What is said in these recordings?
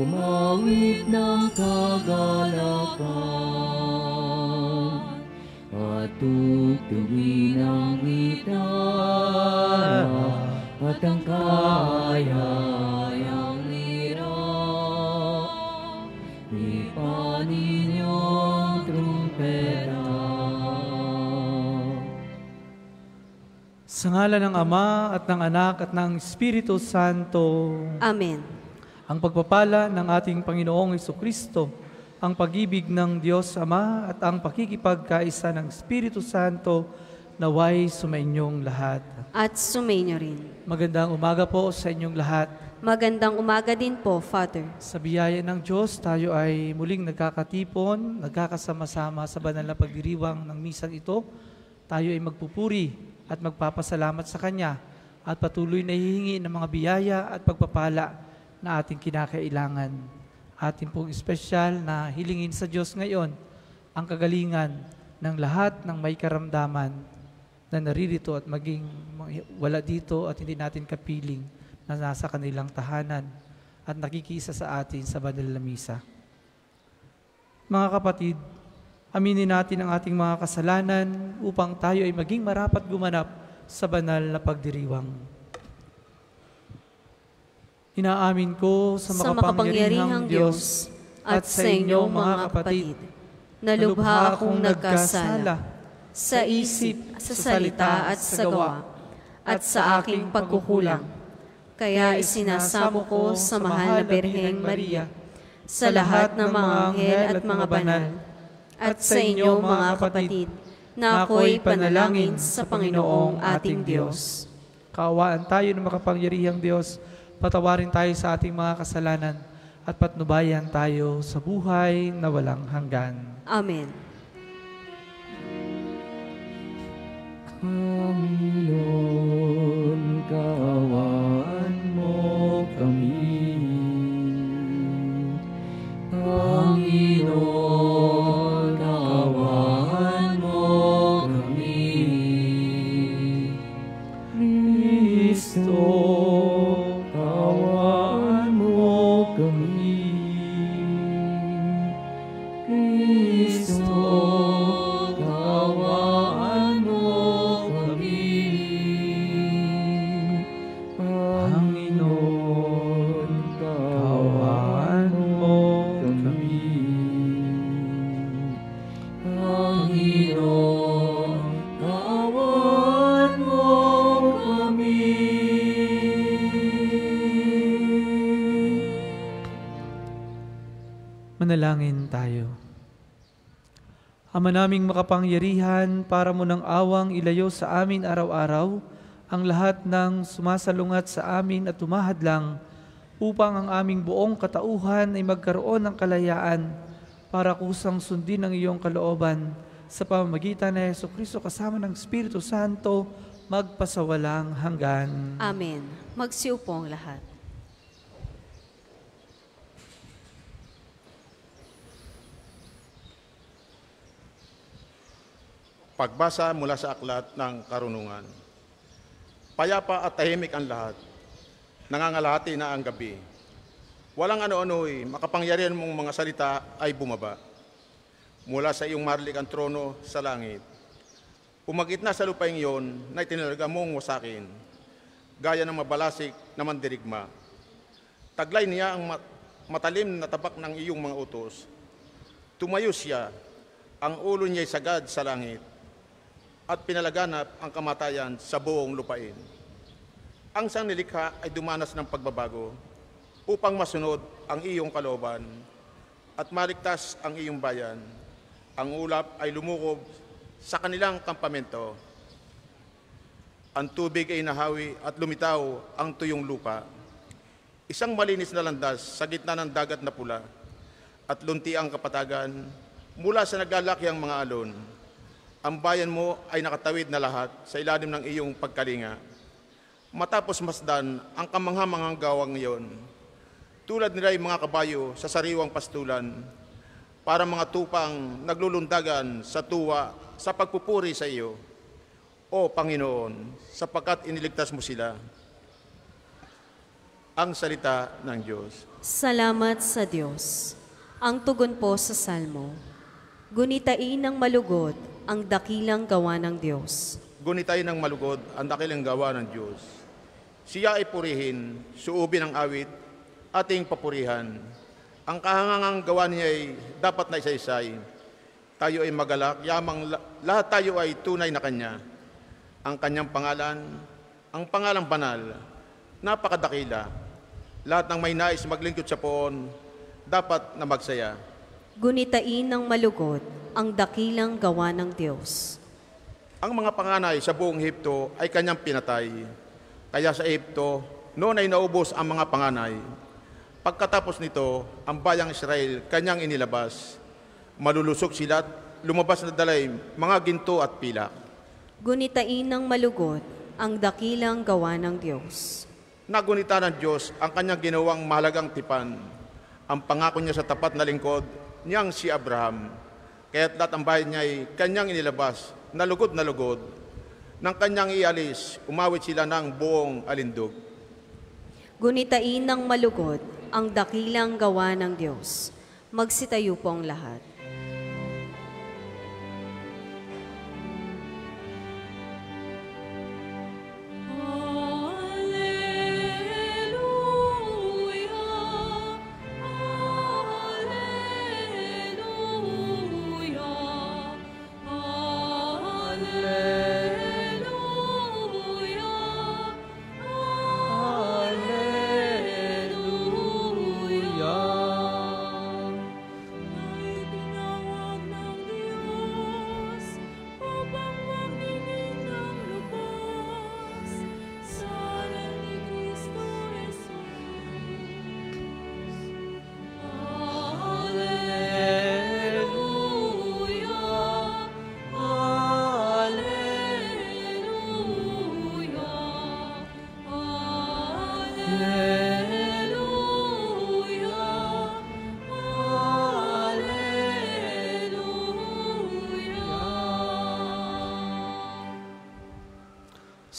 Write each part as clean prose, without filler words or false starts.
Umawit ng kagalakan at tugtugin ang gitara at ang kayayang lira. Ipanin niyong trumpeta. Sa ngalan ng Ama at ng Anak at ng Espiritu Santo. Amen. Ang pagpapala ng ating Panginoong Jesucristo, ang pag-ibig ng Diyos Ama at ang pakikipagkaisa ng Espiritu Santo naway sumainyong lahat. At sumainyo rin. Magandang umaga po sa inyong lahat. Magandang umaga din po, Father. Sa biyaya ng Diyos, tayo ay muling nagkakatipon, nagkakasama-sama sa banal na pagdiriwang ng misang ito. Tayo ay magpupuri at magpapasalamat sa Kanya at patuloy na hihingi ng mga biyaya at pagpapala na ating kinakailangan. Ating pong espesyal na hilingin sa Diyos ngayon ang kagalingan ng lahat ng may karamdaman na naririto at maging wala dito at hindi natin kapiling na nasa kanilang tahanan at nakikisa sa atin sa banal na misa. Mga kapatid, aminin natin ang ating mga kasalanan upang tayo ay maging marapat gumanap sa banal na pagdiriwang. Inaamin ko sa makapangyarihang Diyos at sa inyong mga kapatid na lubha akong nagkasala sa isip, sa salita at sa gawa at sa aking pagkukulang. Kaya isinasamo ko sa mahal na Birheng Maria, sa lahat ng mga anghel at mga banal, at sa inyo mga kapatid, na ako'y panalangin sa Panginoong ating Diyos. Kaawaan tayo ng makapangyarihang Diyos, patawarin tayo sa ating mga kasalanan, at patnubayan tayo sa buhay na walang hanggan. Amen. Panginoon, kaawaan mo kami. Panginoon, kaawaan mo kami. Kristo, kaawaan mo kami. Kristo, kaawaan mo kami. Panginoon, kaawaan mo kami. Panginoon, kaawaan mo kami. Manalangin tayo. Ama naming makapangyarihan, para mo ng awang ilayo sa amin araw-araw ang lahat ng sumasalungat sa amin at tumahadlang upang ang aming buong katauhan ay magkaroon ng kalayaan para kusang sundin ang iyong kalooban sa pamamagitan ni Jesucristo kasama ng Espiritu Santo magpasawalang hanggan. Amen. Magsiupo ang lahat. Pagbasa mula sa aklat ng karunungan. Payapa at tahimik ang lahat. Nangangalahati na ang gabi. Walang ano-ano'y makapangyarihan mong mga salita ay bumaba. Mula sa iyong marlik ang trono sa langit. Umagit na sa lupaing iyon na itinalaga mong wasakin, gaya ng mabalasik na mandirigma. Taglay niya ang matalim na tabak ng iyong mga utos. Tumayo siya, ang ulo niya'y sagad sa langit, at pinalaganap ang kamatayan sa buong lupain. Ang sang nilikha ay dumanas ng pagbabago upang masunod ang iyong kalooban at maligtas ang iyong bayan. Ang ulap ay lumukob sa kanilang kampamento. Ang tubig ay nahawi at lumitaw ang tuyong lupa. Isang malinis na landas sa gitna ng dagat na pula at lunti ang kapatagan mula sa naglalakiang mga alon. Ang bayan mo ay nakatawid na lahat sa ilalim ng iyong pagkalinga. Matapos masdan ang kamangha-manghang gawang iyon, tulad nila ay mga kabayo sa sariwang pastulan, para mga tupang naglulundagan sa tuwa sa pagpupuri sa iyo, O Panginoon, sapagkat iniligtas mo sila. Ang salita ng Diyos. Salamat sa Diyos. Ang tugon po sa Salmo. Gunitain ng malugod ang dakilang gawa ng Diyos. Gunitain ng malugod ang dakilang gawa ng Diyos. Siya ay purihin, suubin ang awit, ating papurihan. Ang kahangangang gawa niya ay dapat na isa-isay. Tayo ay magalak, yamang lahat tayo ay tunay na Kanya. Ang Kanyang pangalan, ang pangalang banal, napakadakila. Lahat ng may nais maglingkod sa poon, dapat na magsaya. Gunitain ng malugod ang dakilang gawa ng Diyos. Ang mga panganay sa buong Ehipto ay Kanyang pinatay. Kaya sa Ehipto, noon ay naubos ang mga panganay. Pagkatapos nito, ang bayang Israel Kanyang inilabas. Malulusog sila at lumabas na dalay mga ginto at pilak. Gunitain ng malugod ang dakilang gawa ng Diyos. Nagunita ng Diyos ang Kanyang ginawang mahalagang tipan. Ang pangako niya sa tapat na lingkod niyang si Abraham. Kaya't lahat ang bahay niya ay Kanyang inilabas, na lugod. Nang Kanyang ialis, umawit sila ng buong alindog. Gunitain ng malugod ang dakilang gawa ng Diyos. Magsitayo po ang lahat.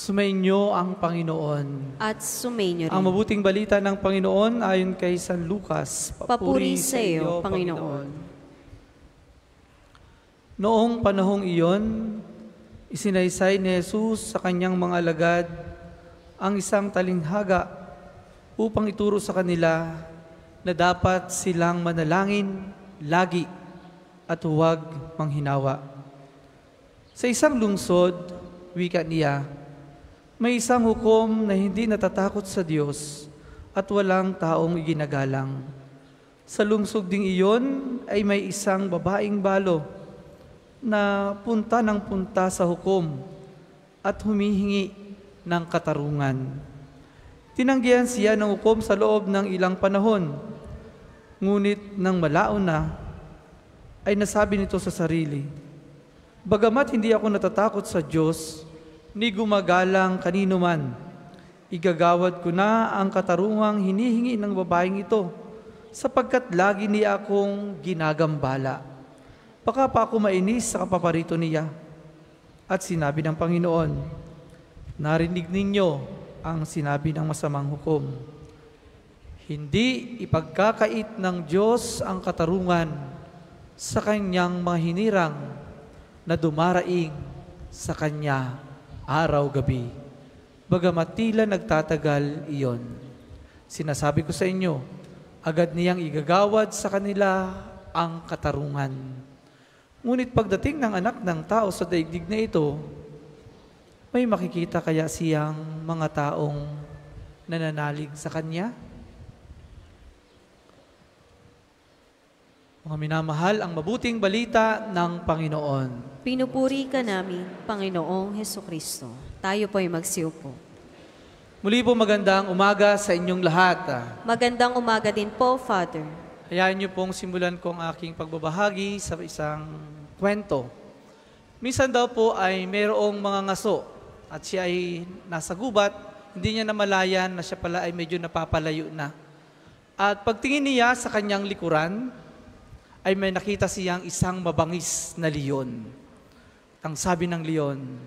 Sumainyo ang Panginoon. At sumainyo rin. Ang mabuting balita ng Panginoon ayon kay San Lucas. Papuri sa iyo, Panginoon. Noong panahong iyon, isinaysay ni Jesus sa kanyang mga alagad ang isang talinghaga upang ituro sa kanila na dapat silang manalangin lagi at huwag manghinawa. Sa isang lungsod, wika niya, may isang hukom na hindi natatakot sa Diyos at walang taong iginagalang. Sa lungsod ding iyon ay may isang babaeng balo na punta ng punta sa hukom at humihingi ng katarungan. Tinanggihan siya ng hukom sa loob ng ilang panahon, ngunit nang malaon na, ay nasabi nito sa sarili, "Bagamat hindi ako natatakot sa Diyos, ni gumagalang kanino man, igagawad ko na ang katarungang hinihingi ng babaeng ito, sapagkat lagi niya akong ginagambala. Baka pa ako mainis sa kapaparito niya." At sinabi ng Panginoon, "Narinig ninyo ang sinabi ng masamang hukom. Hindi ipagkakait ng Diyos ang katarungan sa kanyang mga hinirang na dumaraing sa kanya araw-gabi, bagamat tila nagtatagal iyon. Sinasabi ko sa inyo, agad niyang igagawad sa kanila ang katarungan. Ngunit pagdating ng anak ng tao sa daigdig na ito, may makikita kaya siyang mga taong nananalig sa kanya?" Mga minamahal, ang mabuting balita ng Panginoon. Pinupuri ka namin, Panginoong Hesukristo. Tayo po ay magsiupo. Muli po magandang umaga sa inyong lahat. Magandang umaga din po, Father. Hayaan niyo pong simulan ko ang aking pagbabahagi sa isang kwento. Minsan daw po ay mayroong mga ngaso at siya ay nasa gubat, hindi niya namalayan na siya pala ay medyo napapalayo na. At pagtingin niya sa kanyang likuran, ay may nakita siyang isang mabangis na leon. Ang sabi ng leon,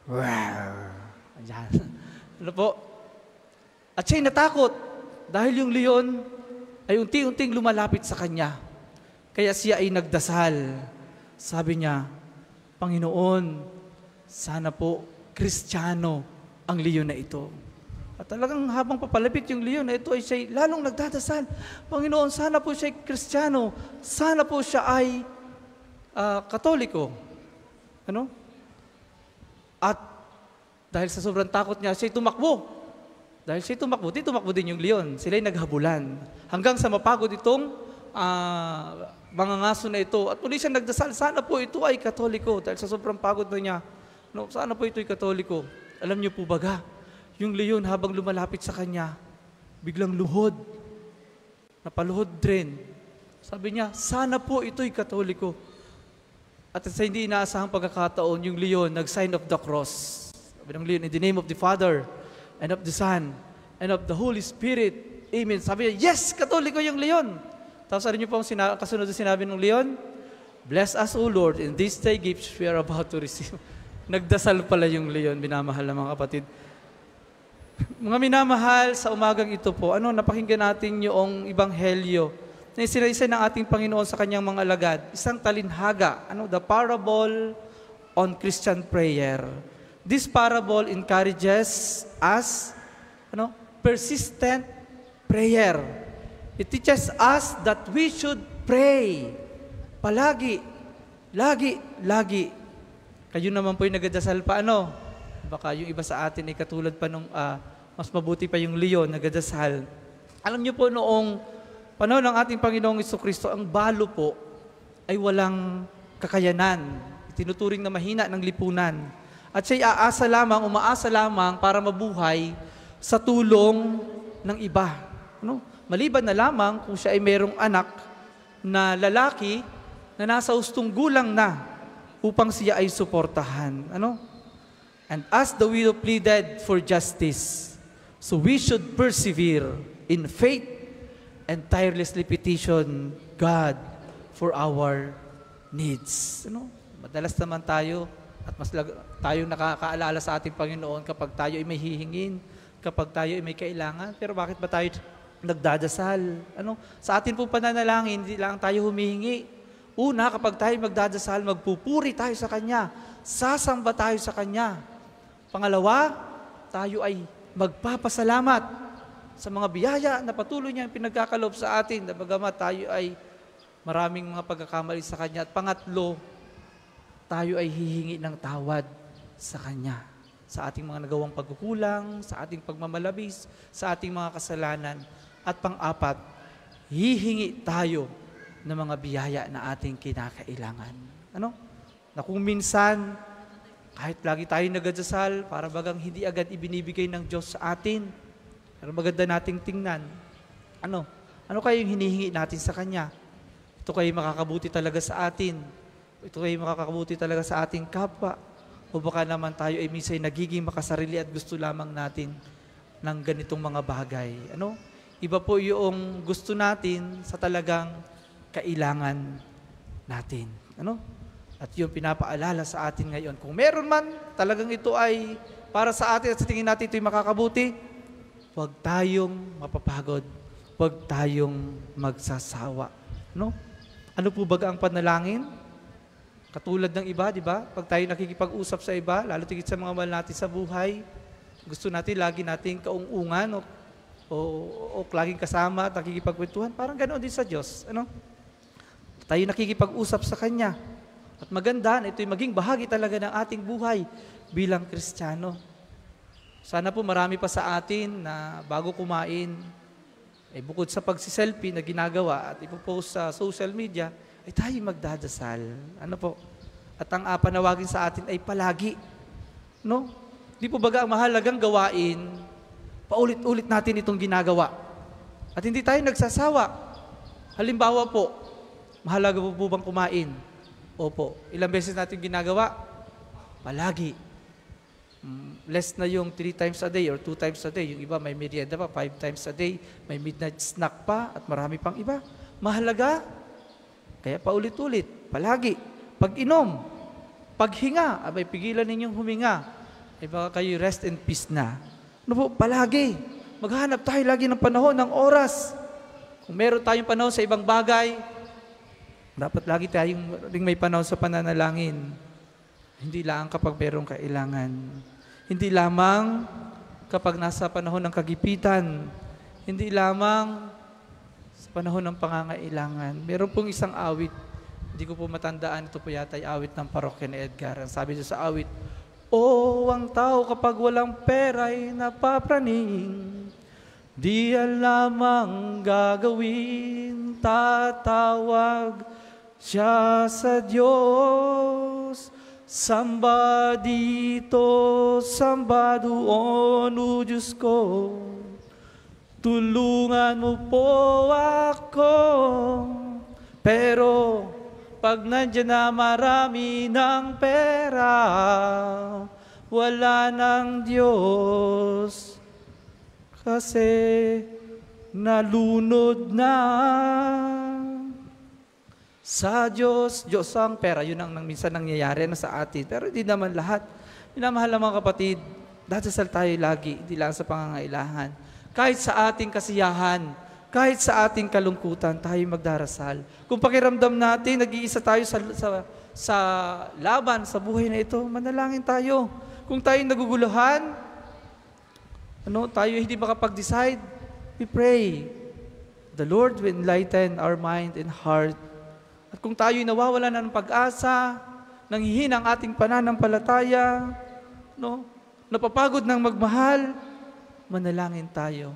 "Wow!" Ayan. Ano po? At siya'y natakot. dahil yung leon ay unti-unting lumalapit sa kanya. Kaya siya ay nagdasal. Sabi niya, Panginoon, sana po Kristiyano ang leon na ito. At talagang habang papalapit yung leon na ito ay siya lalong nagdadasal. Panginoon, sana po siya Kristiyano. Sana po siya ay Katoliko. Ano? At dahil sa sobrang takot niya, siya tumakbo. Dahil siya tumakbo, tumakbo din yung leon. Sila'y naghabulan. Hanggang sa mapagod itong mga ngaso na ito. At muli siya nagdasal, sana po ito ay Katoliko. Dahil sa sobrang pagod na niya, no, sana po ito ay Katoliko. Alam niyo po baga, yung leon habang lumalapit sa kanya, biglang luhod. Napaluhod rin. Sabi niya, sana po ito ay Katoliko. At sa hindi inaasahang pagkakataon, yung leon nag-sign of the cross. Sabi ng leon, in the name of the Father, and of the Son, and of the Holy Spirit. Amen. Sabi niya, yes, Katoliko yung leon. Tapos ano niyo po ang kasunod na sinabi ng leon? Bless us, O Lord, in this day gifts we are about to receive. Nagdasal pala yung leon, minamahal na mga kapatid. Mga minamahal, sa umagang ito po, napakinggan natin yung Ibanghelyo na isinaysa ng ating Panginoon sa kanyang mga alagad. Isang talinhaga, the parable on Christian prayer. This parable encourages us, persistent prayer. It teaches us that we should pray. Palagi, lagi. Kayo naman po yung nagdadasal pa, Baka yung iba sa atin ay katulad pa nung, mas mabuti pa yung leon, nagdadasal. Alam niyo po noong panahon ng ating Panginoong Jesucristo, ang balo po ay walang kakayanan. Tinuturing na mahina ng lipunan. At siya'y umaasa lamang para mabuhay sa tulong ng iba. Maliban na lamang kung siya ay mayroong anak na lalaki na nasa hustong gulang na upang siya ay suportahan. And as the widow pleaded for justice, so we should persevere in faith and tirelessly petition God for our needs. Madalas naman tayo at mas tayo nakakaalala sa ating Panginoon kapag tayo ay may hihingin, kapag tayo ay may kailangan. Pero bakit ba tayo nagdadasal? Sa atin po pananalangin, hindi lang tayo humihingi. Una, kapag tayo magdadasal, magpupuri tayo sa Kanya. Sasamba tayo sa Kanya. Pangalawa, tayo ay magpapasalamat sa mga biyaya na patuloy niyang pinagkakalob sa atin na bagamat tayo ay maraming mga pagkakamali sa Kanya. At pangatlo, tayo ay hihingi ng tawad sa Kanya sa ating mga nagawang pagkukulang, sa ating pagmamalabis, sa ating mga kasalanan. At pang-apat, hihingi tayo ng mga biyaya na ating kinakailangan. Na kung minsan, kahit lagi tayo nagdadasal, para bagang hindi agad ibinibigay ng Diyos sa atin. Pero maganda nating tingnan. Ano kayo yung hinihingi natin sa Kanya? Ito kayo makakabuti talaga sa atin. Ito kayo makakabuti talaga sa ating kapwa. O baka naman tayo ay minsan nagiging makasarili at gusto lamang natin ng ganitong mga bagay. Iba po yung gusto natin sa talagang kailangan natin. At yung pinapaalala sa atin ngayon. Kung meron man, talagang ito ay para sa atin at sa tingin natin ito ay makakabuti, huwag tayong mapapagod. Huwag tayong magsasawa. Ano po ba ang panalangin? Katulad ng iba, di ba? Pag tayo nakikipag-usap sa iba, lalo tigit sa mga mahal natin sa buhay, gusto natin lagi nating kaungungan o laging kasama at nakikipagkwentuhan. Parang ganoon din sa Diyos. Tayo nakikipag-usap sa Kanya. At maganda na ito'y maging bahagi talaga ng ating buhay bilang Kristiyano. Sana po marami pa sa atin na bago kumain, bukod sa pagsiselfie na ginagawa at ipopost sa social media, ay tayo magdadasal. At ang panawagin sa atin ay palagi. Di po baga ang mahalagang gawain, paulit-ulit natin itong ginagawa. At hindi tayo nagsasawa. Halimbawa po, mahalaga po bang kumain? Opo. Ilang beses natin ginagawa? Palagi. Less na yung 3 times a day or 2 times a day. Yung iba may merienda pa, 5 times a day. May midnight snack pa at marami pang iba. Mahalaga. Kaya paulit-ulit, palagi. Pag-inom, paghinga, pigilan ninyong huminga. Baka kayo rest and peace na. Palagi. Maghanap tayo lagi ng panahon, ng oras. Kung meron tayong panahon sa ibang bagay, dapat lagi tayong ring may panahon sa pananalangin. Hindi lang kapag merong kailangan. Hindi lamang kapag nasa panahon ng kagipitan. Hindi lamang sa panahon ng pangangailangan. Meron pong isang awit, hindi ko po matandaan, ito po yata ay awit ng parokya ni Edgar. Ang sabi niya sa awit, ang tao kapag walang pera'y napapraning, di alam ang gagawin, tatawag siya sa Diyos. Samba dito, samba doon, o Diyos ko, tulungan mo po ako. Pero pag nandiyan na marami ng pera, wala ng Diyos, kasi nalunod na sa Diyos. Diyos ang pera, yun ang minsan nangyayari na sa atin. Pero hindi naman lahat. Minamahal ng mga kapatid, dasal tayo lagi, hindi lang sa pangangailangan. Kahit sa ating kasiyahan, kahit sa ating kalungkutan, tayo magdarasal. Kung pakiramdam natin, nag-iisa tayo sa laban, sa buhay na ito, manalangin tayo. Kung tayo naguguluhan, tayo hindi makapag-decide, we pray. The Lord will enlighten our mind and heart. At kung tayo'y nawawala na ng pag-asa, nanghihina ang ating pananampalataya, napapagod ng magmahal, manalangin tayo.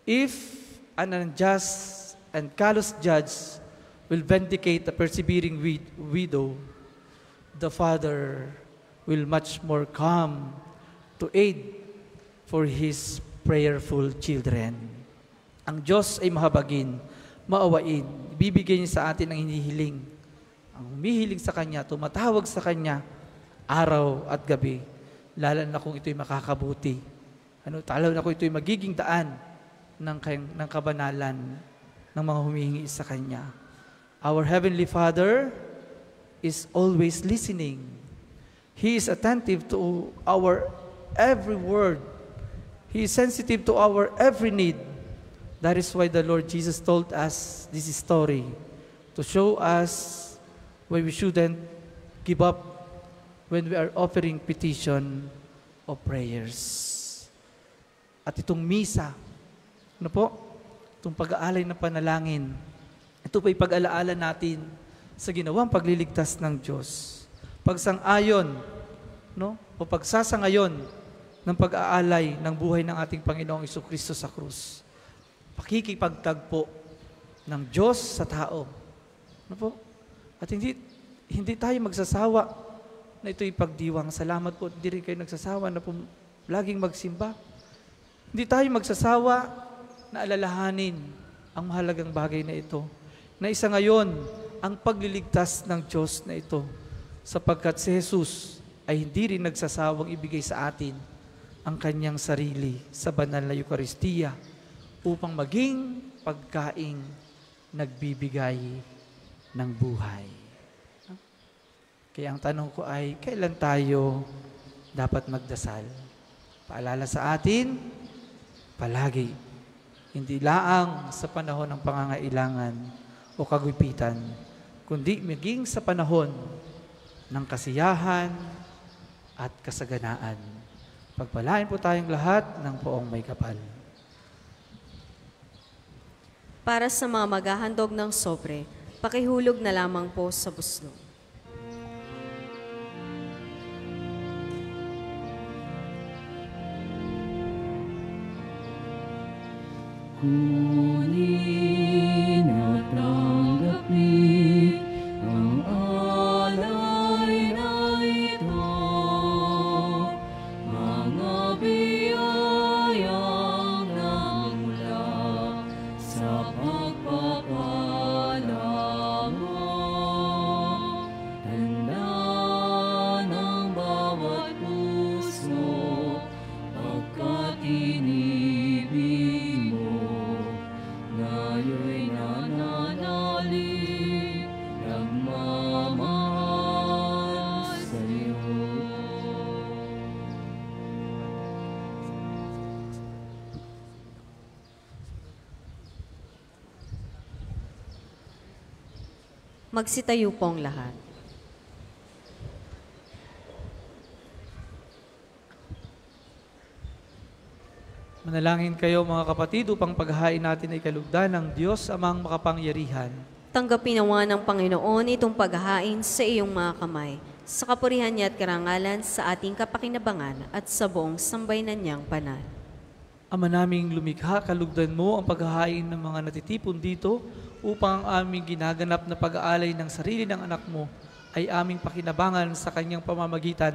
If an unjust and callous judge will vindicate a persevering widow, the Father will much more come to aid for His prayerful children. Ang Diyos ay mahabagin, maawain, ibibigay niya sa atin ang hinihiling. Ang humihiling sa Kanya, tumatawag sa Kanya, araw at gabi, lalo na kung ito'y makakabuti. Lalo na kung ito'y magiging daan ng kabanalan ng mga humihingi sa Kanya. Our Heavenly Father is always listening. He is attentive to our every word. He is sensitive to our every need. That is why the Lord Jesus told us this story, to show us why we shouldn't give up when we are offering petition of prayers. At itong misa, itong pag-aalay ng panalangin, ito pa'y pag-alaala natin sa ginawang pagliligtas ng Diyos. Pagsang-ayon, o pagsasangayon ng pag-aalay ng buhay ng ating Panginoong Jesucristo sa krus. Pakikipagtagpo ng Diyos sa tao. At hindi tayo magsasawa na ito'y pagdiwang. Salamat po, hindi rin kayo nagsasawa na laging magsimba. Hindi tayo magsasawa na alalahanin ang mahalagang bagay na ito. Na isa ngayon, ang pagliligtas ng Diyos na ito. Sapagkat si Jesus ay hindi rin nagsasawang ibigay sa atin ang Kanyang sarili sa banal na Eucharistia upang maging pagkaing nagbibigay ng buhay. Kaya ang tanong ko ay, kailan tayo dapat magdasal? Paalala sa atin, palagi. Hindi laang sa panahon ng pangangailangan o kagupitan, kundi maging sa panahon ng kasiyahan at kasaganaan. Pagpalain po tayong lahat ng poong may kapal. Para sa mga maghahandog ng sobre, pakihulog na lamang po sa buslo. Kunin at tanggapin ang alay na ito, mga biyayang nagmula sa pagpapala mo. Tanda ng bawat puso, pagkat inibig mo Magsitayo pong lahat. Manalangin kayo mga kapatid upang paghahain natin ay kalugdan ng Diyos amang makapangyarihan. Tanggapin nawa ng Panginoon itong paghahain sa iyong mga kamay, sa kapurihan niya at karangalan sa ating kapakinabangan at sa buong sambayanan niyang banal. Ama naming lumikha, kalugdan mo ang paghahain ng mga natitipon dito upang ang aming ginaganap na pag-aalay ng sarili ng anak mo ay aming pakinabangan sa kanyang pamamagitan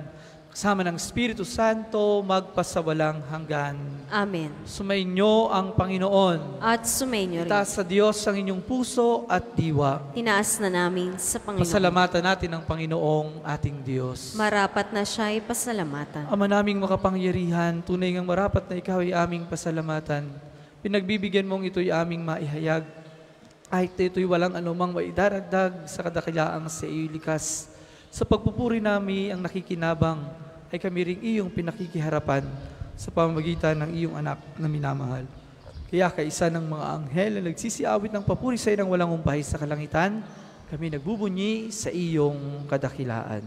kasama ng Espiritu Santo magpasawalang hanggan. Amen. Sumainyo ang Panginoon. At sumainyo rin. Itaas sa Diyos ang inyong puso at diwa. Tinaas na namin sa Panginoon. Pasalamatan natin ang Panginoong ating Diyos. Marapat na siya'y pasalamatan. Ama naming makapangyarihan, tunay ngang marapat na ikaw ay aming pasalamatan. Pinagbibigyan mong ito'y aming maihayag. Kahit ito'y walang anumang maidaragdag sa kadakilaang sa iyo likas. Sa pagpupuri namin ang nakikinabang ay kami ring iyong pinakikiharapan sa pamamagitan ng iyong anak na minamahal. Kaya kaisa ng mga anghel na nagsisiawit ng papuri sa iyo ng walang umpay sa kalangitan, kami nagbubunyi sa iyong kadakilaan.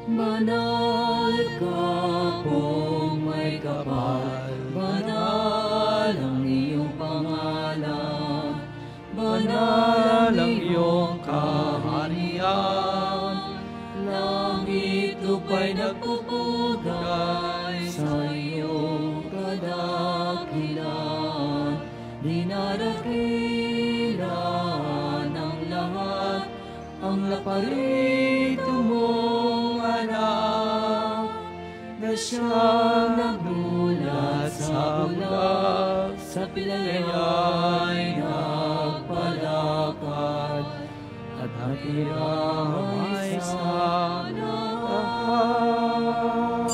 Banal ka kung may kapal, banal ang iyong pangalan, banal ang iyong kaharian. Langit lupa'y nagpupugay sa iyong kadakilan, dinadakilan ng lahat ang laparito mong anak, na siyang nagmulat sa bulag, sa pilayay nagpalakad, at hakiramay sa lahat.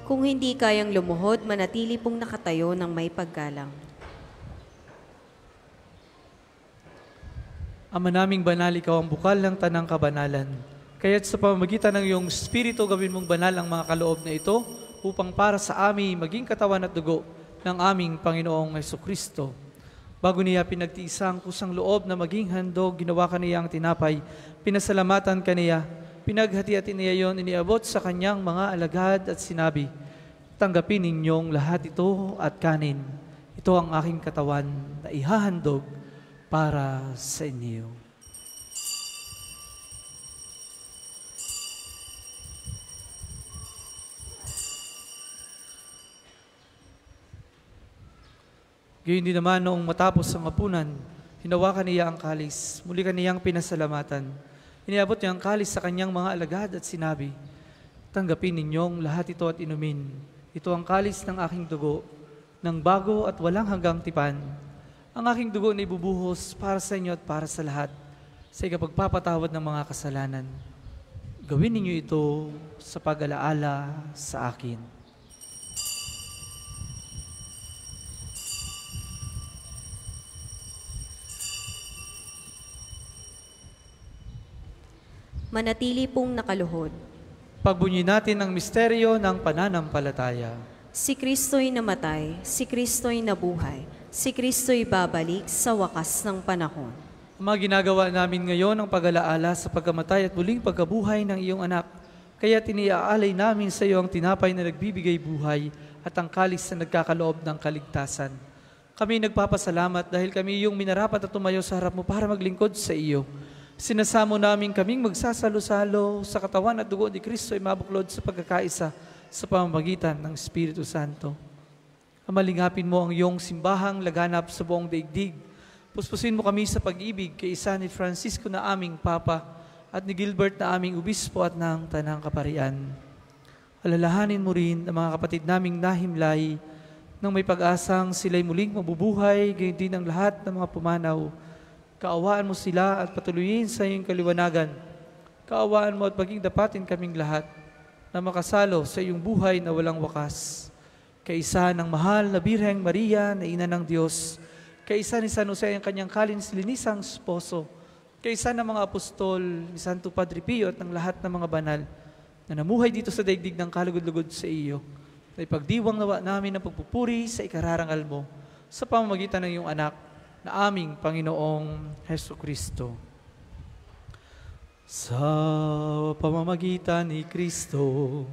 Kung hindi kayang lumuhod, manatili pong nakatayo ng may paggalang. Ama naming banal, ikaw ang bukal ng tanang kabanalan. Kaya't sa pamamagitan ng iyong Espiritu, gawin mong banal ang mga kaloob na ito upang para sa amin maging katawan at dugo ng aming Panginoong Jesucristo. Bago niya pinagtiisa ang kusang loob na maging handog, ginawa ka niya ang tinapay, pinasalamatan ka niya, pinaghati-hati niya yon, iniabot sa kanyang mga alagad at sinabi, tanggapin ninyong lahat ito at kanin. Ito ang aking katawan na ihahandog para sa inyo. Gayon din naman noong matapos ang hapunan, hinawakan niya ang kalis, muli kaniyang pinasalamatan. Iniabot niya ang kalis sa kanyang mga alagad at sinabi, tanggapin ninyong lahat ito at inumin. Ito ang kalis ng aking dugo, ng bago at walang hanggang tipan. Ang aking dugo na ibubuhos para sa inyo at para sa lahat, sa ikapagpapatawad ng mga kasalanan. Gawin ninyo ito sa pag-alaala sa akin. Manatili pong nakaluhod. Pagbunyi natin ang misteryo ng pananampalataya. Si Kristo'y namatay, si Kristo'y nabuhay, si Kristo'y babalik sa wakas ng panahon. Ang mga ginagawa namin ngayon ang pag-alaala sa pagkamatay at muling pagkabuhay ng iyong anak. Kaya tiniaalay namin sa iyo ang tinapay na nagbibigay buhay at ang kalis na nagkakaloob ng kaligtasan. Kami nagpapasalamat dahil kami iyong minarapat at tumayo sa harap mo para maglingkod sa iyo. Sinasamo namin kaming magsasalo-salo sa katawan at dugo ni Kristo ay mabuklod sa pagkakaisa sa pamamagitan ng Espiritu Santo. Amalingapin mo ang iyong simbahang laganap sa buong daigdig. Puspusin mo kami sa pag-ibig kay isa ni Francisco na aming Papa at ni Gilbert na aming Obispo at ng Tanang Kaparian. Alalahanin mo rin ang mga kapatid naming nahimlay nang may pag-asang sila'y muling mabubuhay, gayon din ang lahat ng mga pumanaw. Kaawaan mo sila at patuloyin sa iyong kaliwanagan. Kaawaan mo at paging dapatin kaming lahat na makasalo sa iyong buhay na walang wakas. Kaisa ng mahal na Birheng Maria na Ina ng Diyos, kaisa ni San Jose ang kanyang kalinilisang esposo, kaisa ng mga apostol, ni Santo Padre Pio at ng lahat ng mga banal na namuhay dito sa daigdig ng kalugod-lugod sa iyo, na ipagdiwang nawa namin ang pagpupuri sa ikararangal mo sa pamamagitan ng iyong anak na aming Panginoong Heso Kristo. Sa pamamagitan ni Kristo,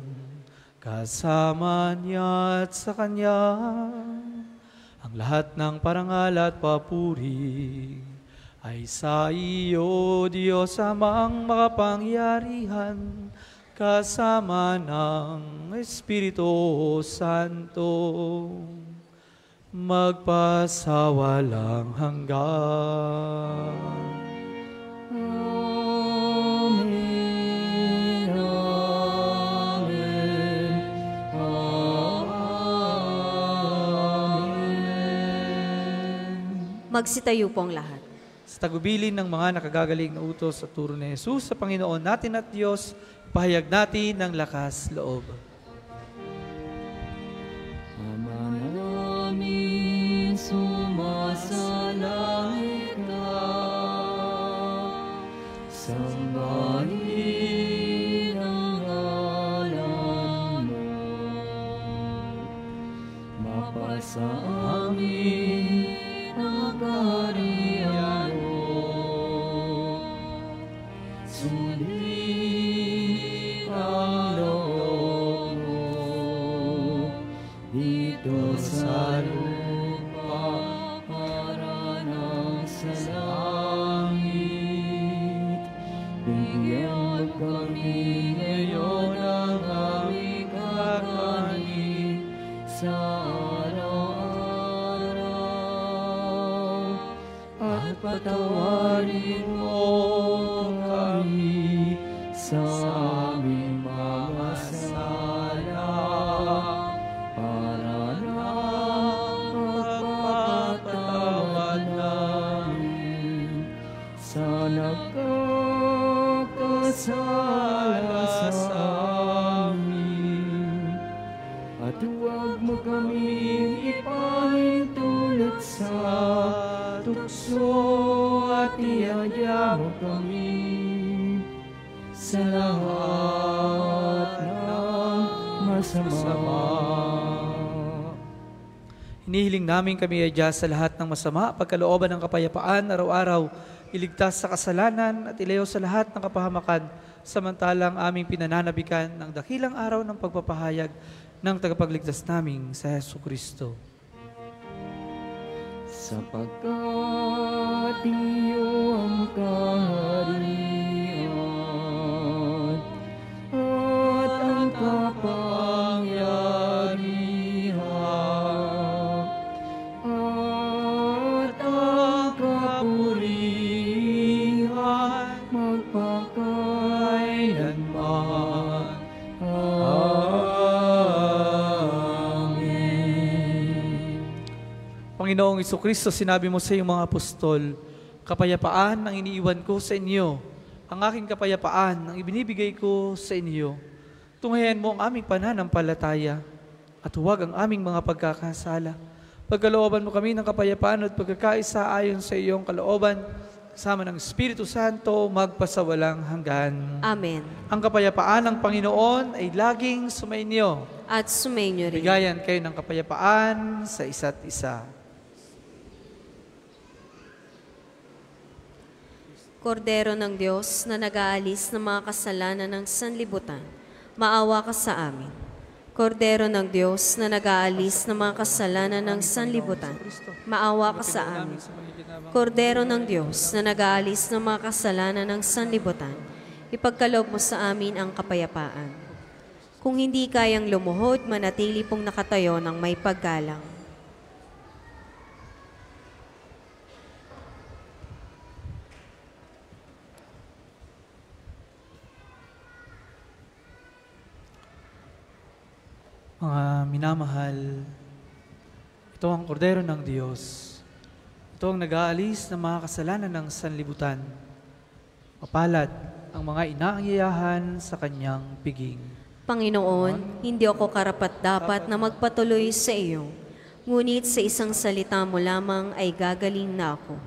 kasama niya at sa Kanya, ang lahat ng parangal at papuri ay sa iyo, Diyos Amang makapangyarihan, kasama ng Espiritu Santo, magpasawalang hanggan. Amen, amen, amen. Magsitayo po ang lahat. Sa tagubilin ng mga nakagagaling na utos at turo ni Jesus sa Panginoon natin at Diyos, pahayag natin ng lakas loob. Ama namin, sumasalangit ka, sambahin ang ngalan mo, mapasa amin ang kaharian mo, sundin ang loob mo dito sa lupa para nang sa langit. Bigyan mo kami ngayon ng aming kakanin sa araw-araw, at patawarin mo kami sa aming mga sala, para lang magpapatawad namin sa nagkakasala sa amin. At huwag mo kaming ipahintulot sa tukso, at iadya mo kami sa lahat ng masama. Hinihiling namin kami adya sa lahat ng masama, pagkalooban ng kapayapaan, araw-araw, iligtas sa kasalanan at ilayo sa lahat ng kapahamakan, samantalang aming pinananabikan ng dakilang araw ng pagpapahayag ng tagapagligtas naming sa Hesu Kristo. Sapagkat iyo ang kaharian at ang kapangyarihan at ang kapurihan magpakailanman. Panginoong Jesucristo, sinabi mo sa iyong mga apostol, kapayapaan ang iniiwan ko sa inyo, ang aking kapayapaan ang ibinibigay ko sa inyo. Tunghayan mo ang aming pananampalataya at huwag ang aming mga pagkakasala. Pagkalooban mo kami ng kapayapaan at pagkakaisa ayon sa iyong kalooban, kasama ng Espiritu Santo, magpasawalang hanggan. Amen. Ang kapayapaan ng Panginoon ay laging sumainyo. At sumainyo rin. Bigayan kayo ng kapayapaan sa isa't isa. Kordero ng Diyos na nag-aalis ng mga kasalanan ng sanlibutan, maawa ka sa amin. Kordero ng Diyos na nag-aalis ng mga kasalanan ng sanlibutan, maawa ka sa amin. Kordero ng Diyos na nag-aalis ng mga kasalanan ng sanlibutan, ipagkaloob mo sa amin ang kapayapaan. Kung hindi kayang lumuhod, manatili pong nakatayo ng may paggalang. Mga minamahal, ito ang kordero ng Diyos. Ito ang nag-aalis ng mga kasalanan ng sanlibutan. Mapalad ang mga inaangyayahan sa kanyang piging. Panginoon, hindi ako karapat-dapat na magpatuloy sa iyo, ngunit sa isang salita mo lamang ay gagaling na ako.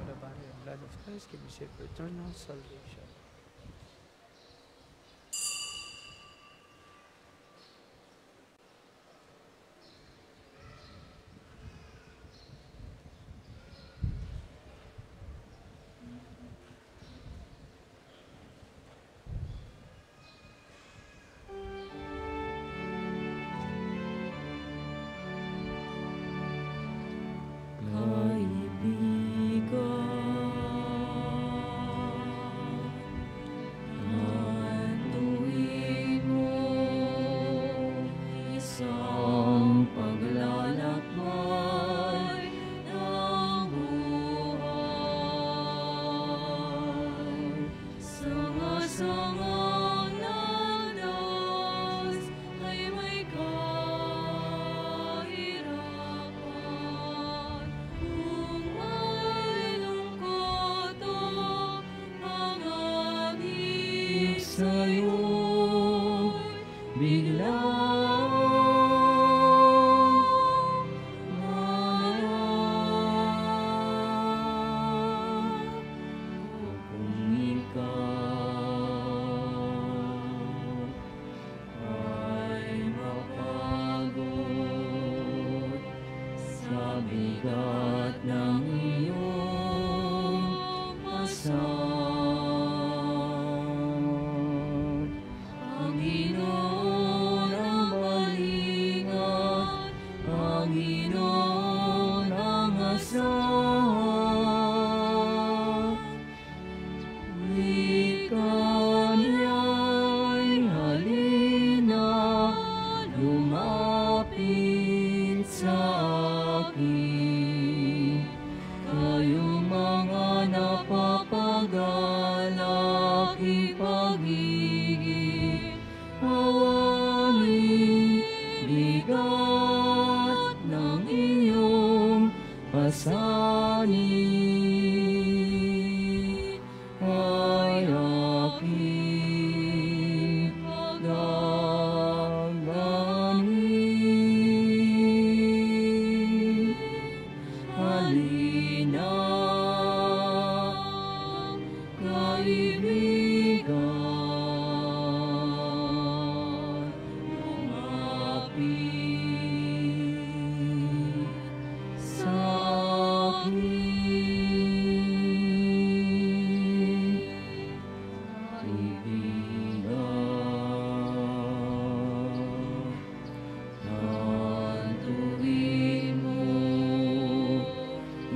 bigat ng iyong asal. Panginoon ang balingat, Panginoon ang asal. Wika niya'y halina, lumapit sa akin. Kayong mga napapagalak, ipag-ibig, hawangin bigat ng iyong pasanin. Ay aking gaganin. Halina, kaibigan, lumapit sa akin. Kaibigan, nantuin mo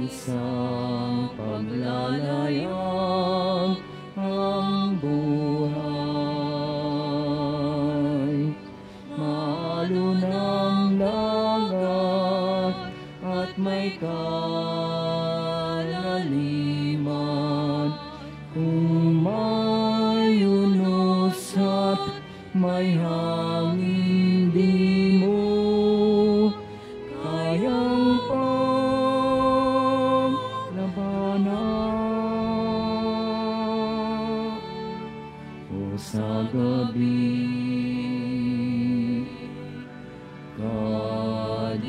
isang paglalayag ang buhay. Malo ng dagat at may kalaliman, kung may unos at may hangin di mo kayang paglabanan. O sa gabi kadiliman,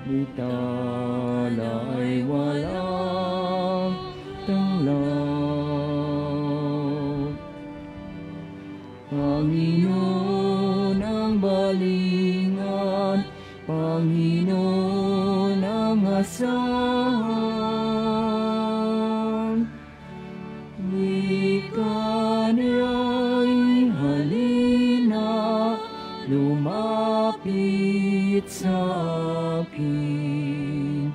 itala ay walang tanglaw. Panginoon ang balingan, Panginoon ang asal. Wika niya'y halina, lumapit sa akin.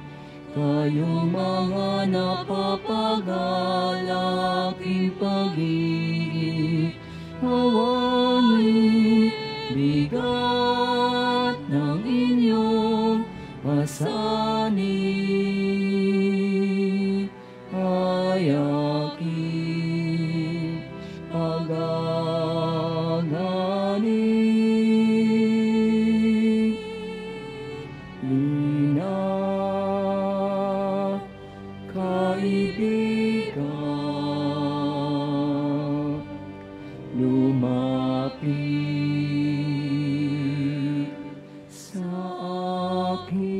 Kayong mga napapagalak, ipag-ibig, hawangin bigat ng inyong pasanin. Ay aking pagaganin. Lina, kaibigan, lumapit sa akin.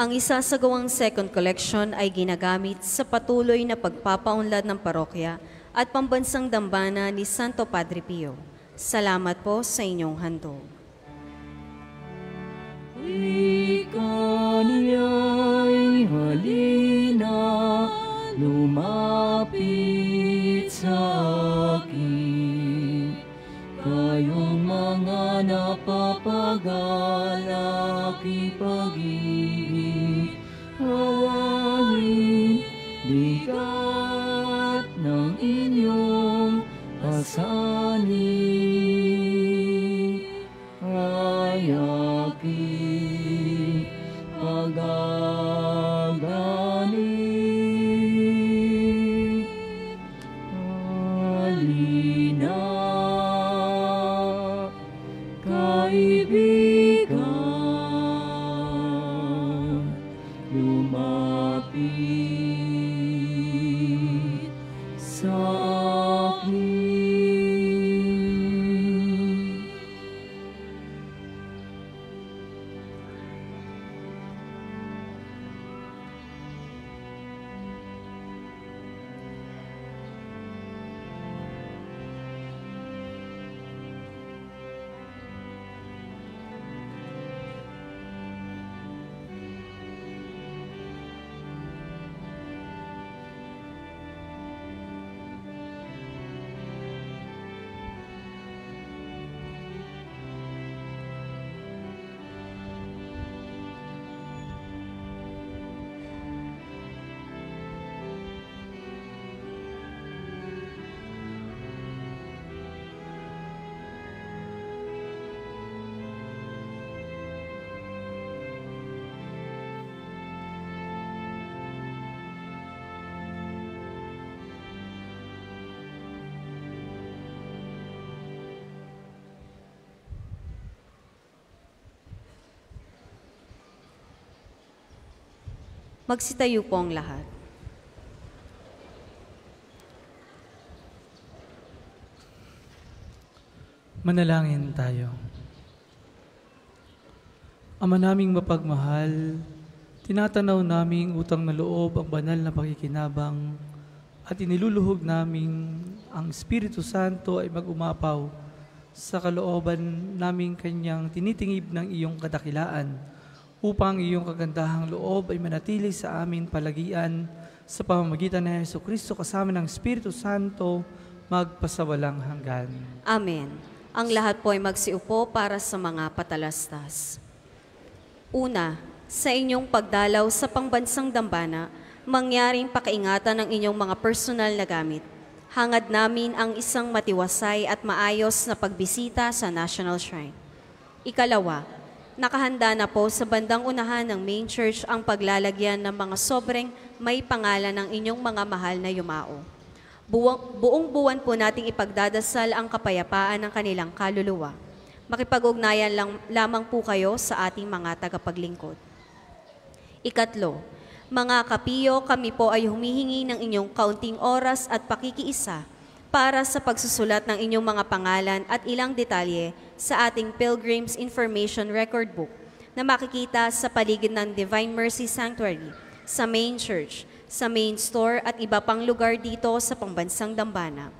Ang isasagawang second collection ay ginagamit sa patuloy na pagpapaunlad ng parokya at pambansang dambana ni Santo Padre Pio. Salamat po sa inyong handog. Wika niya'y halina, lumapit sa akin. Kayong mga napapagalak, ipag-ibig, hawangin bigat ng inyong pasanin. Ay aking pagaganin. Halina, kaibigan, lumapit sa akin. Magsitayo po ang lahat. Manalangin tayo. Ama naming mapagmahal, tinatanaw naming utang na loob ang banal na pakikinabang at iniluluhog naming ang Espiritu Santo ay mag-umapaw sa kalooban naming kanyang tinitingib ng iyong kadakilaan upang iyong kagandahang loob ay manatili sa amin palagian sa pamamagitan ng Jesucristo kasama ng Espiritu Santo magpasawalang hanggan. Amen. Ang lahat po ay magsiupo para sa mga patalastas. Una, sa inyong pagdalaw sa pangbansang dambana, mangyaring pakaingatan ng inyong mga personal na gamit. Hangad namin ang isang matiwasay at maayos na pagbisita sa National Shrine. Ikalawa, nakahanda na po sa bandang unahan ng main church ang paglalagyan ng mga sobreng may pangalan ng inyong mga mahal na yumao. Buong buwan po nating ipagdadasal ang kapayapaan ng kanilang kaluluwa. Makipag-ugnayan lamang po kayo sa ating mga tagapaglingkod. Ikatlo, mga kapiyo, kami po ay humihingi ng inyong kaunting oras at pakikiisa para sa pagsusulat ng inyong mga pangalan at ilang detalye sa ating Pilgrim's Information Record Book na makikita sa paligid ng Divine Mercy Sanctuary, sa main church, sa main store at iba pang lugar dito sa pambansang dambana.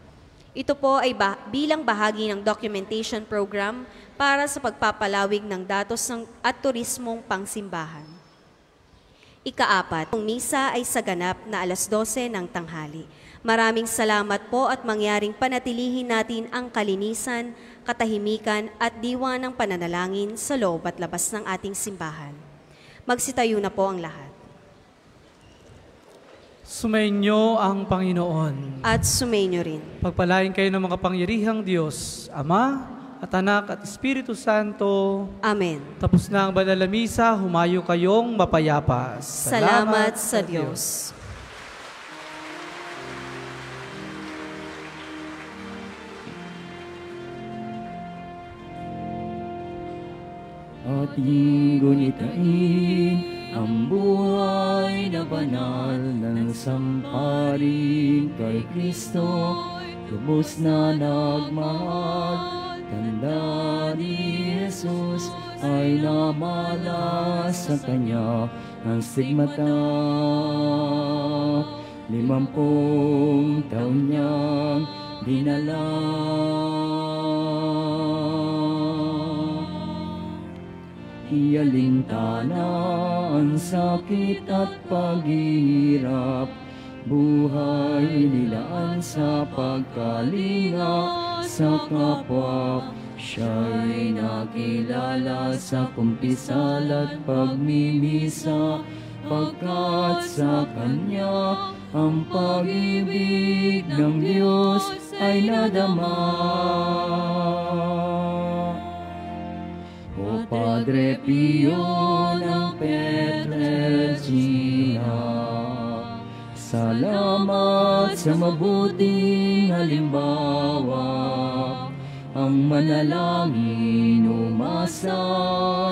Ito po ay bilang bahagi ng documentation program para sa pagpapalawig ng datos at turismong pangsimbahan. Ikaapat, ang misa ay sa ganap na 12:00 ng tanghali. Maraming salamat po at mangyaring panatilihin natin ang kalinisan, katahimikan at diwa ng pananalangin sa loob at labas ng ating simbahan. Magsitayo na po ang lahat. Sumainyo ang Panginoon. At sumainyo rin. Pagpalain kayo ng mga pangyarihang Diyos, Ama at Anak at Espiritu Santo. Amen. Tapos na ang banal na misa, humayo kayong mapayapa. Salamat sa Diyos. Ating gunitain ang buhay na banal ng samparin kay Kristo, lubos na nagmahal. Tanda ni Jesus ay namala sa kanya ang stigmata. 50 taon niyang dinala. Ialintana ang sakit at paghihirap, buhay nilaan sa pagkalinga sa kapwa. Siya'y nakilala sa kumpisal at pagmimisa, pagkat sa Kanya ang pag-ibig ng Diyos ay nadama. O Padre Pio ng Pietrelcina, salamat sa mabuting halimbawa. Ang manalangin, umasa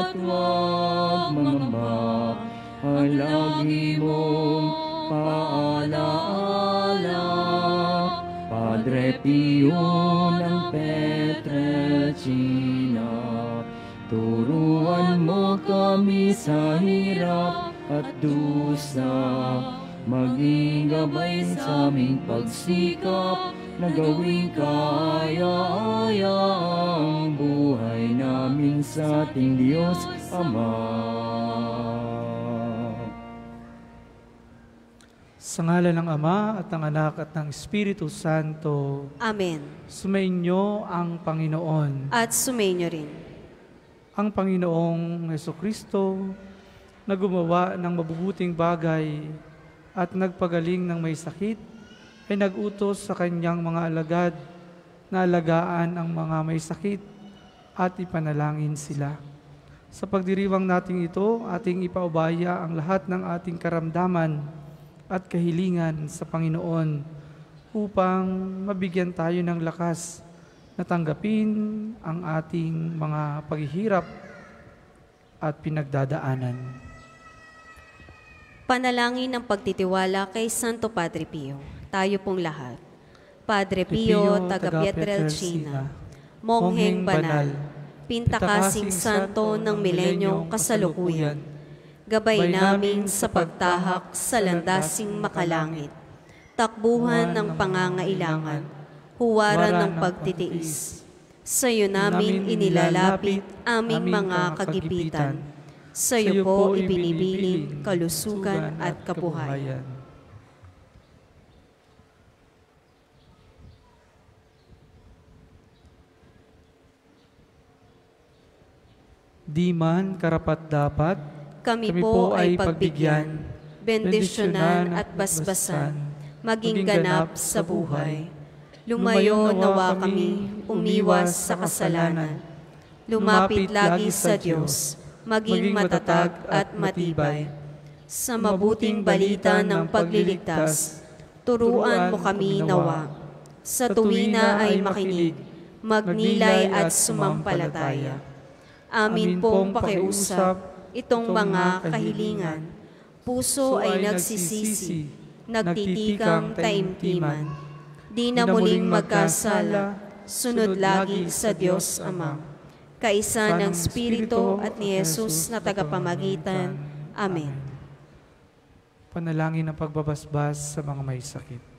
at huwag mangamba, ang lagi mong paalaala. Padre Pio ng Pietrelcina, turuan mo kami sa hirap at dusa, maging gabay sa aming pagsikap, na gawing kaaya-aya ang buhay namin sa ating Diyos Ama. Sa ngalan ng Ama at ng Anak at ng Espiritu Santo. Amen. Sumainyo ang Panginoon. At sumainyo rin. Ang Panginoong Jesucristo na gumawa ng mabubuting bagay at nagpagaling ng may sakit, ay nag-utos sa kanyang mga alagad na alagaan ang mga may sakit at ipanalangin sila. Sa pagdiriwang nating ito, ating ipaubaya ang lahat ng ating karamdaman at kahilingan sa Panginoon upang mabigyan tayo ng lakas na tanggapin ang ating mga paghihirap at pinagdadaanan. Panalangin ng pagtitiwala kay Santo Padre Pio. Tayo pong lahat. Padre Pio, taga Pietrelcina, Mongheng Banal, Pintakasing Santo ng Milenyong Kasalukuyan, gabay namin sa pagtahak sa landasing makalangit, takbuhan ng pangangailangan, huwaran ng pagtitiis. Sa iyo namin inilalapit aming mga kagipitan. Sa iyo po ibinibiling kalusugan at kabuhayan. Di man karapat-dapat, Kami po ay pagbigyan, bendisyonan at basbasan, maging ganap sa buhay. Lumayo nawa kami, umiwas sa kasalanan. Lumapit lagi sa Diyos, maging matatag at matibay. Sa mabuting balita ng pagliligtas, turuan mo kami nawa. Sa tuwina ay makinig, magnilay at sumampalataya. Amin pong pakiusap itong mga kahilingan. Puso ay nagsisisi, nagtitikang taimtiman. Di na muling magkasala, sunod lagi sa Diyos Ama. Kaisa ng Espiritu at ni Jesus na tagapamagitan. Amen. Panalangin ng pagbabasbas sa mga may sakit.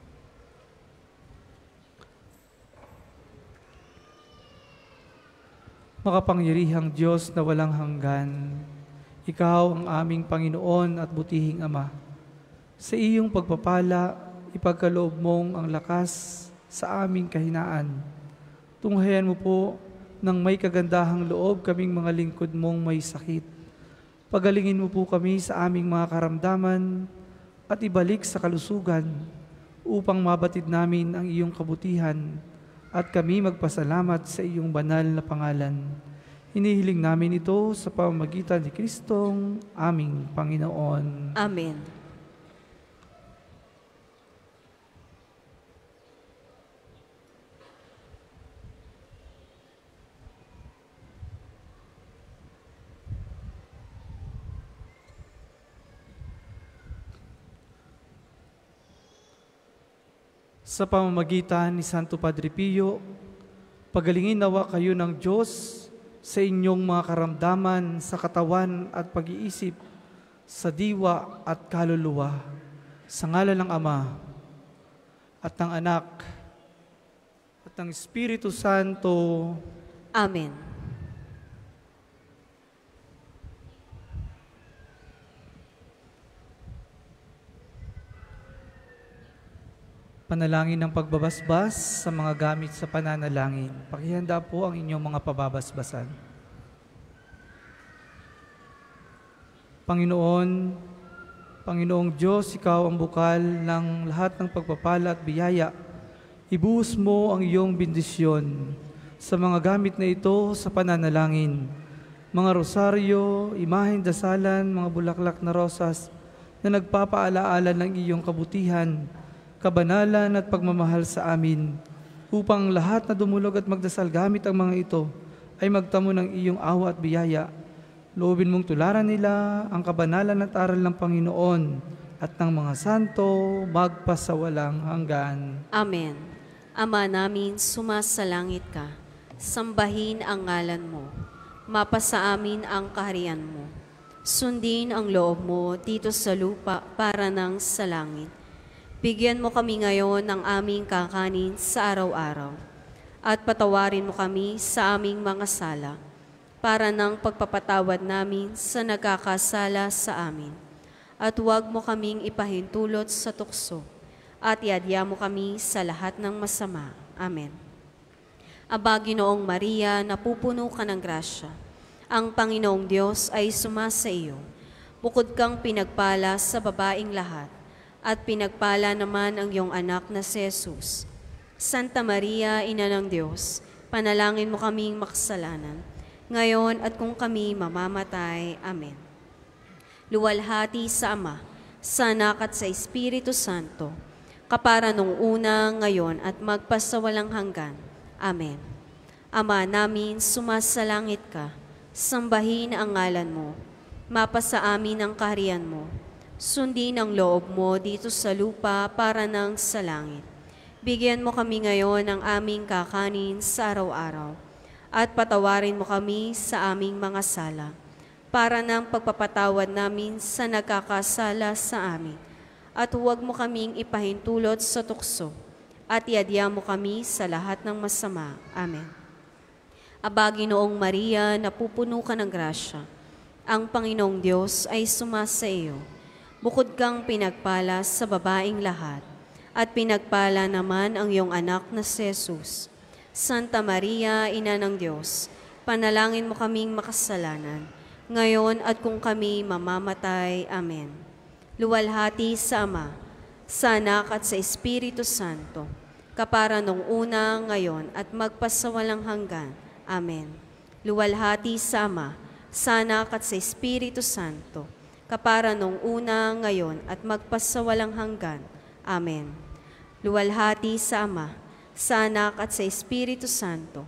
Makapangyarihang Diyos na walang hanggan, Ikaw ang aming Panginoon at butihing Ama. Sa iyong pagpapala, ipagkaloob mong ang lakas sa aming kahinaan. Tunghayan mo po ng may kagandahang loob kaming mga lingkod mong may sakit. Pagalingin mo po kami sa aming mga karamdaman at ibalik sa kalusugan upang mabatid namin ang iyong kabutihan at kami magpasalamat sa iyong banal na pangalan. Hinihiling namin ito sa pamamagitan ni Kristong aming Panginoon. Amen. Sa pamamagitan ni Santo Padre Pio, pagalingin nawa kayo ng Diyos sa inyong mga karamdaman sa katawan at pag-iisip, sa diwa at kaluluwa, sa ngalan ng Ama at ng Anak at ng Espiritu Santo. Amen. Panalangin ng pagbabasbas sa mga gamit sa pananalangin. Pakihanda po ang inyong mga pababasbasan. Panginoong Diyos, Ikaw ang bukal ng lahat ng pagpapala at biyaya. Ibuhos mo ang iyong bendisyon sa mga gamit na ito sa pananalangin. Mga rosaryo, imaheng dasalan, mga bulaklak na rosas na nagpapaalaala ng iyong kabutihan, kabanalan at pagmamahal sa amin, upang lahat na dumulog at magdasal gamit ang mga ito ay magtamo ng iyong awa at biyaya. Loobin mong tularan nila ang kabanalan at aral ng Panginoon at ng mga santo magpasawalang hanggan. Amen. Ama namin, sumasalangit ka. Sambahin ang ngalan mo. Mapasa amin ang kaharian mo. Sundin ang loob mo dito sa lupa para nang sa langit. Bigyan mo kami ngayon ng aming kakanin sa araw-araw at patawarin mo kami sa aming mga sala para ng pagpapatawad namin sa nagkakasala sa amin. At huwag mo kaming ipahintulot sa tukso at iadya mo kami sa lahat ng masama. Amen. Aba, Ginoong Maria, napupuno ka ng grasya. Ang Panginoong Diyos ay sumasa iyo. Bukod kang pinagpala sa babaing lahat, at pinagpala naman ang iyong anak na si Jesus. Santa Maria, Ina ng Diyos, panalangin mo kaming makasalanan, ngayon at kung kami mamamatay. Amen. Luwalhati sa Ama, sa Anak at sa Espiritu Santo, kapara nung una, ngayon at magpasawalang hanggan. Amen. Ama namin, sumasalangit ka, sambahin ang ngalan mo, mapasa amin ang kaharian mo, Sundin ang loob mo dito sa lupa para nang sa langit. Bigyan mo kami ngayon ng aming kakanin sa araw-araw. At patawarin mo kami sa aming mga sala, para ng pagpapatawad namin sa nagkakasala sa amin. At huwag mo kaming ipahintulot sa tukso, at iadya mo kami sa lahat ng masama. Amen. Aba, Ginoong Maria, napupuno ka ng grasya. Ang Panginoong Diyos ay sumasa iyo. Bukod kang pinagpala sa babaeng lahat, at pinagpala naman ang iyong anak na si Jesus. Santa Maria, Ina ng Diyos, panalangin mo kaming makasalanan, ngayon at kung kami mamamatay. Amen. Luwalhati sa Ama, sa Anak at sa Espiritu Santo, kapara nung una, ngayon at magpasawalang hanggan. Amen. Luwalhati sa Ama, sa Anak at sa Espiritu Santo, kapara nung una, ngayon at magpasawalang hanggan. Amen. Luwalhati sa Ama, sa Anak at sa Espiritu Santo,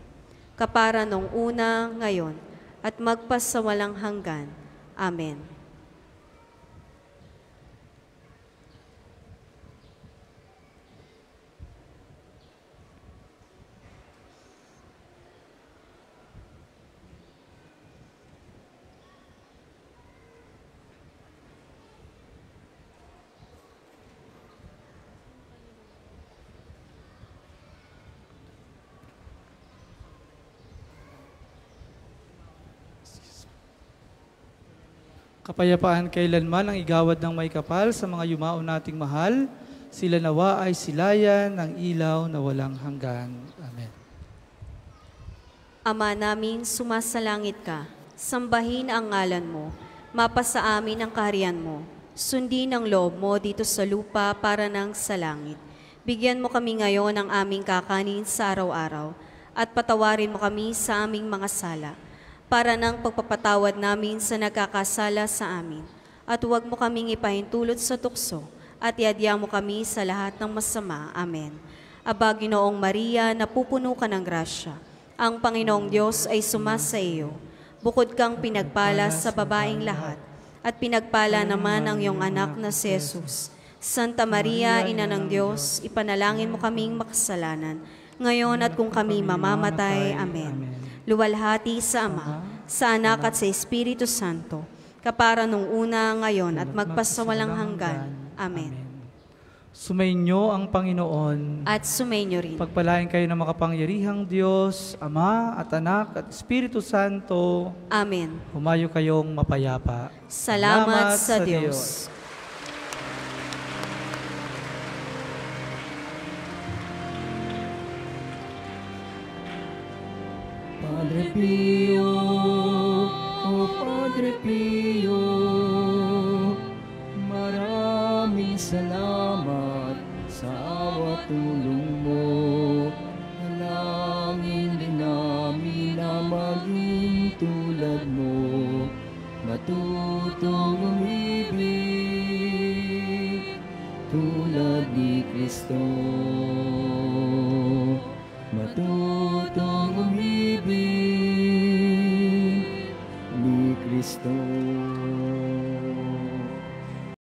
kapara nung una, ngayon at magpasawalang hanggan. Amen. Kapayapaan kailanman ang igawad ng may kapal sa mga yumao nating mahal. Sila nawa ay silayan ng ilaw na walang hanggan. Amen. Ama namin, sumasalangit ka. Sambahin ang ngalan mo. Mapasa amin ang kaharian mo. Sundin ang loob mo dito sa lupa para nang sa langit. Bigyan mo kami ngayon ng aming kakanin sa araw-araw. At patawarin mo kami sa aming mga sala, para ng pagpapatawad namin sa nagkakasala sa amin. At huwag mo kaming ipahintulot sa tukso, at iadya mo kami sa lahat ng masama. Amen. Aba, Ginoong Maria, napupuno ka ng grasya. Ang Panginoong Diyos ay sumasa iyo. Bukod kang pinagpala sa babaeng lahat, at pinagpala naman ang iyong anak na si Jesus. Santa Maria, Ina ng Diyos, ipanalangin mo kaming makasalanan, ngayon at kung kami mamamatay. Amen. Luwalhati sa Ama, sa Anak at sa Espiritu Santo, kapara nung una, ngayon at magpasawalang hanggan. Amen. Sumainyo ang Panginoon. At sumainyo rin. Pagpalain kayo ng makapangyarihang Diyos, Ama at Anak at Espiritu Santo. Amen. Humayo kayong mapayapa. Salamat sa Diyos. Padre Pio, o Padre Pio, maraming salamat sa awa tulong mo. Nalangin din namin na maging tulad mo, matutong umibig tulad ni Kristo. Matutong umibig ni Kristo.